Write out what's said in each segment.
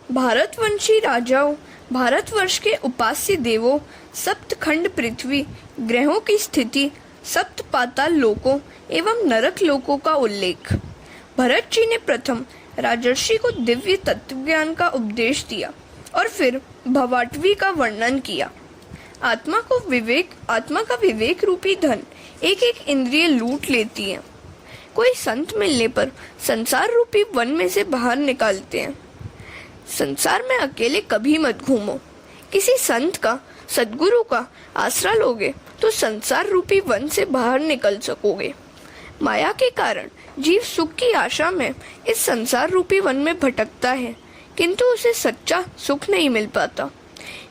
भारतवंशी राजाओं, भारतवर्ष के उपास्य देवों, सप्तखंड पृथ्वी, ग्रहों की स्थिति, सप्त पाताल लोकों एवं नरक लोकों का उल्लेख। भरत जी ने प्रथम राजर्षि को दिव्य तत्वज्ञान का उपदेश दिया और फिर भवाटवी का वर्णन किया। आत्मा का विवेक रूपी धन एक एक इंद्रिय लूट लेती है। कोई संत मिलने पर संसार रूपी वन में से बाहर निकालते हैं। संसार में अकेले कभी मत घूमो। किसी संत का, सद्गुरु का आसरा लोगे तो संसार रूपी वन से बाहर निकल सकोगे। माया के कारण जीव सुख की आशा में इस संसार रूपी वन में भटकता है, किंतु उसे सच्चा सुख नहीं मिल पाता।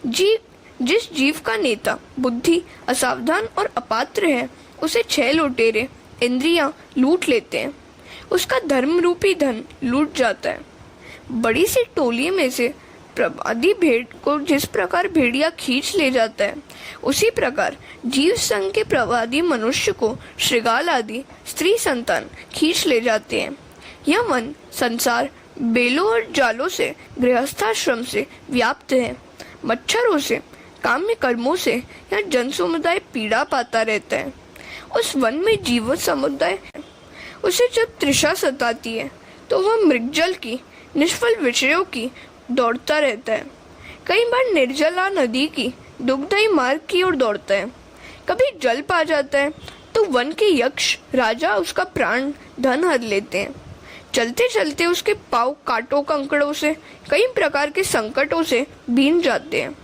जिस जीव का नेता बुद्धि असावधान और अपात्र है, उसे 6 लुटेरे इंद्रियां लूट लेते हैं। उसका धर्म रूपी धन लूट जाता है। बड़ी सी टोली में से प्रवादी भेड़ को जिस प्रकार भेड़िया खींच ले जाता है, उसी प्रकार जीव संघ के प्रवादी मनुष्य को श्रृगाल आदि स्त्री संतान खींच ले जाते हैं। यह मन संसार बेलों और जालों से, गृहस्थाश्रम से व्याप्त है। मच्छरों से, काम्य कर्मों से यह जन समुदाय पीड़ा पाता रहता है। उस वन में जीव समुदाय उसे जब तृषा सताती है तो वह मृगजल की, निष्फल विषयों की दौड़ता रहता है। कई बार निर्जला नदी की, दुग्धमयी मार्ग की ओर दौड़ता है। कभी जल पा जाता है तो वन के यक्ष राजा उसका प्राण धन हर लेते हैं। चलते चलते उसके पाँव कांटों कंकड़ों से, कई प्रकार के संकटों से भींज जाते हैं।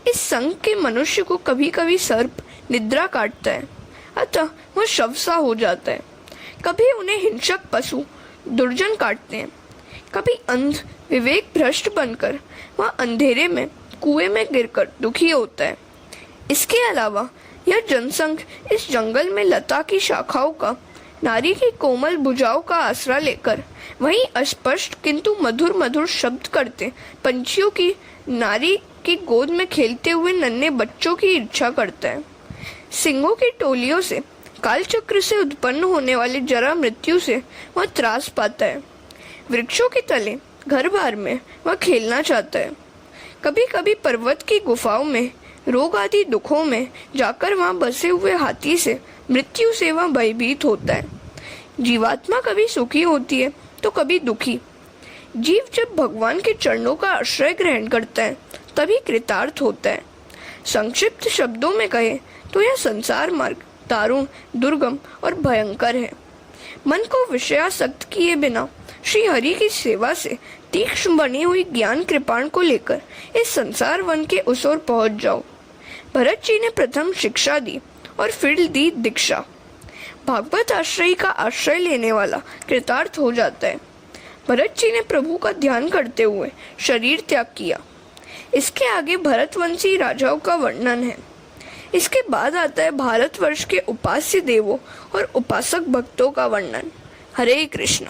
इस संघ के मनुष्य को कभी कभी सर्प निद्रा काटता है, अतः वह शव सा हो जाता है। कभी उन्हें हिंसक पशु दुर्जन काटते हैं। कभी अंध विवेक भ्रष्ट बनकर वह अंधेरे में कुएं में गिरकर दुखी होता है। इसके अलावा यह जनसंघ इस जंगल में लता की शाखाओं का, नारी की कोमल भुजाओं का आसरा लेकर वहीं अस्पष्ट किंतु मधुर मधुर शब्द करते पंछियों की, नारी की गोद में खेलते हुए नन्हे बच्चों की इच्छा करता है। सिंहों की टोलियों से, कालचक्र से उत्पन्न होने वाले जरा मृत्यु से वह त्रास पाता है। वृक्षों के तले, घर बार में वह खेलना चाहता है। कभी कभी पर्वत की गुफाओं में, रोग आदि दुखों में जाकर वहां बसे हुए हाथी से, मृत्यु से वह भयभीत होता है। जीवात्मा कभी सुखी होती है तो कभी दुखी। जीव जब भगवान के चरणों का आश्रय ग्रहण करता है तभी कृतार्थ होता है। संक्षिप्त शब्दों में कहे तो यह संसार मार्ग दारुण, दुर्गम और भयंकर है। मन को विषयासक्त किए बिना श्री हरि की सेवा से तीक्ष्ण बनी हुई ज्ञान कृपाण को लेकर इस संसार वन के उस ओर पहुंच जाओ। भरत जी ने प्रथम शिक्षा दी और फिर दी दीक्षा। भागवत आश्रय का आश्रय लेने वाला कृतार्थ हो जाता है। भरत जी ने प्रभु का ध्यान करते हुए शरीर त्याग किया। इसके आगे भरतवंशी राजाओं का वर्णन है। इसके बाद आता है भारतवर्ष के उपास्य देवों और उपासक भक्तों का वर्णन। हरे कृष्ण।